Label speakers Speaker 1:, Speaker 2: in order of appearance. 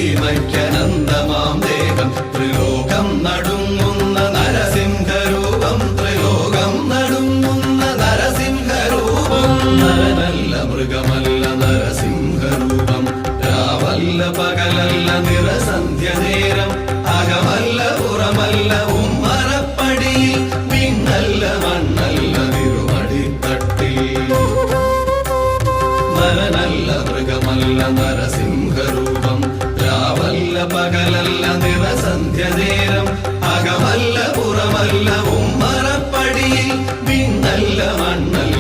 Speaker 1: സീമയ്ക്കനന്തമാം ദേഹം ത്രിലോകം നടുങ്ങുന്ന നരസിംഹരൂപം ത്രിലോകം നടുങ്ങുന്ന നരസിംഹരൂപം നരനല്ല മൃഗമല്ല നരസിംഹരൂപം രാവല്ല പകലല്ല നിറസന്ധ്യ നേരം അകമല്ല പുറമല്ല ഉമ്മറപ്പടിയിൽ പിന്നല്ല മണ്ണല്ല തിരുമടിത്തട്ടിൽ നരനല്ല മൃഗമല്ല നരസിംഹരൂപം രാവല്ല പകലല്ല നിറസന്ധ്യ നേരം അകമല്ല പുറമല്ല ഉമ്മറപ്പടിയിൽ പിന്നല്ല മണ്ണല്ല